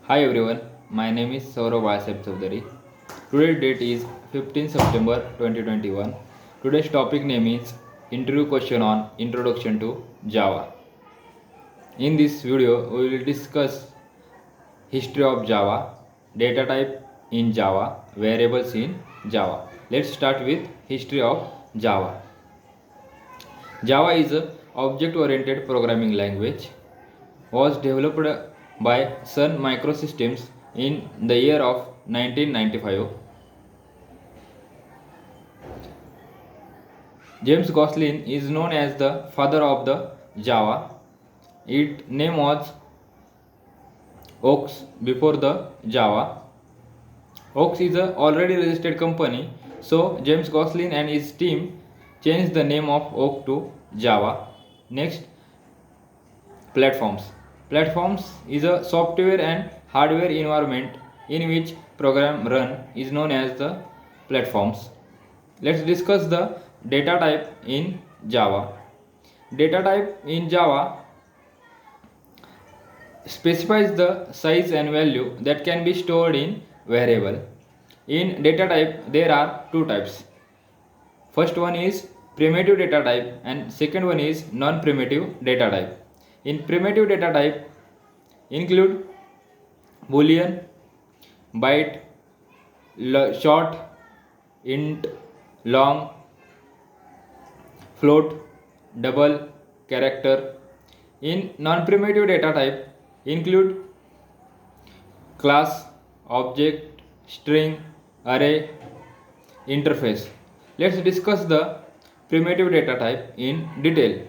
Hi everyone, my name is Saurabh Asep Chaudhary. Today's date is 15 September 2021. Today's topic name is Interview Question on Introduction to Java. In this video, we will discuss history of Java, data type in Java, variables in Java. Let's start with history of Java. Java is a object-oriented programming language. Was developed by Sun Microsystems in the year of 1995. James Gosling is known as the father of the Java. Its name was Oaks before the Java. Oaks is a already registered company, so James Gosling and his team changed the name of Oak to Java. Next, platforms. Platforms is a software and hardware environment in which program run is known as the platforms. Let's discuss the data type in Java. Data type in Java specifies the size and value that can be stored in variable. In data type there are two types. First one is primitive data type and second one is non-primitive data type. In primitive data type include boolean, byte, short, int, long, float, double, character. In non-primitive data type include class, object, string, array, interface. Let's discuss the primitive data type in detail.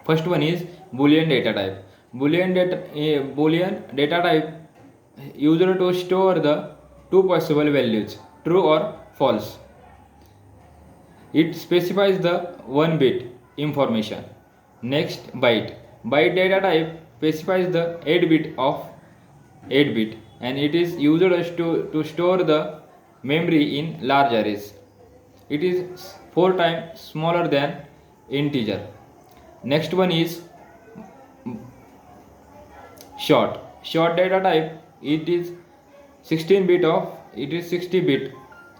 First one is boolean data type. Boolean data type used to store the two possible values, true or false. It specifies the 1 bit information. Next, byte. Byte data type specifies the 8 bit of 8 bit and it is used to store the memory in large arrays. It is 4 times smaller than integer. Next one is short. Short data type it is 16 bit of it is 60 bit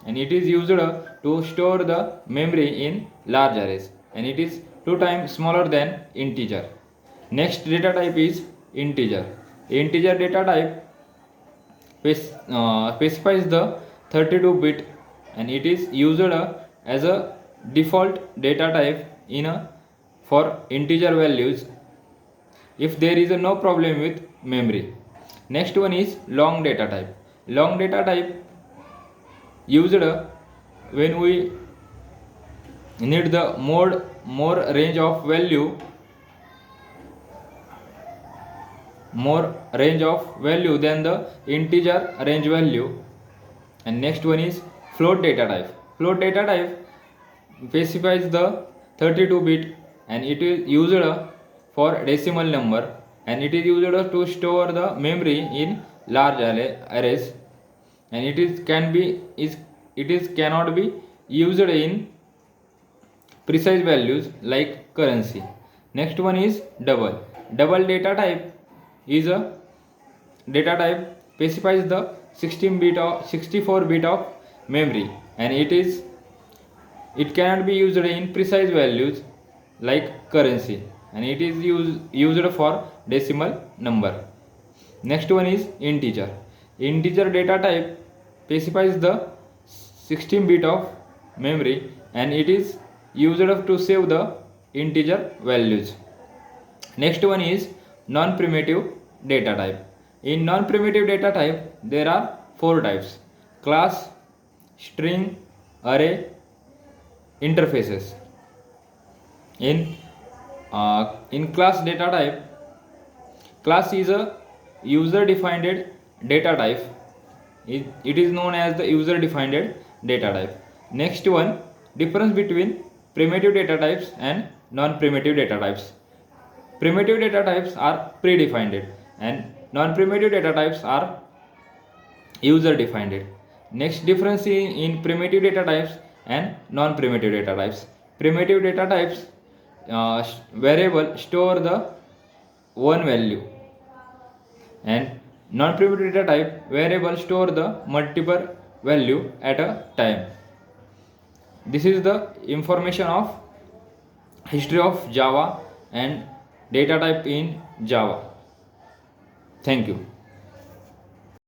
and it is used to store the memory in large arrays and it is 2 times smaller than integer. Next data type is integer. Integer data type specifies the 32 bit and it is used as a default data type in a for integer values if there is no problem with memory. Next one is long data type. Long data type used when we need the more range of value than the integer range value. And next one is float data type. Float data type specifies the 32 bit and it is used for decimal number and it is used to store the memory in large arrays and cannot be used in precise values like currency. Next one is double. Double data type is a data type specifies the 16 bit or 64 bit of memory and it cannot be used in precise values like currency and it is used for decimal number. Next one is integer. Integer data type specifies the 16 bit of memory and it is used to save the integer values. Next one is non-primitive data type. In non-primitive data type there are four types: class, string, array, interfaces. In class data type, class is a user defined data type. It is known as the user defined data type. Next one, difference between primitive data types and non-primitive data types. Primitive data types are predefined and non-primitive data types are user defined. Next difference in primitive data types and non-primitive data types. Primitive data types variable store the one value and Non-primitive data type variable store the multiple value at a time. This is the information of history of Java and data type in Java. Thank you.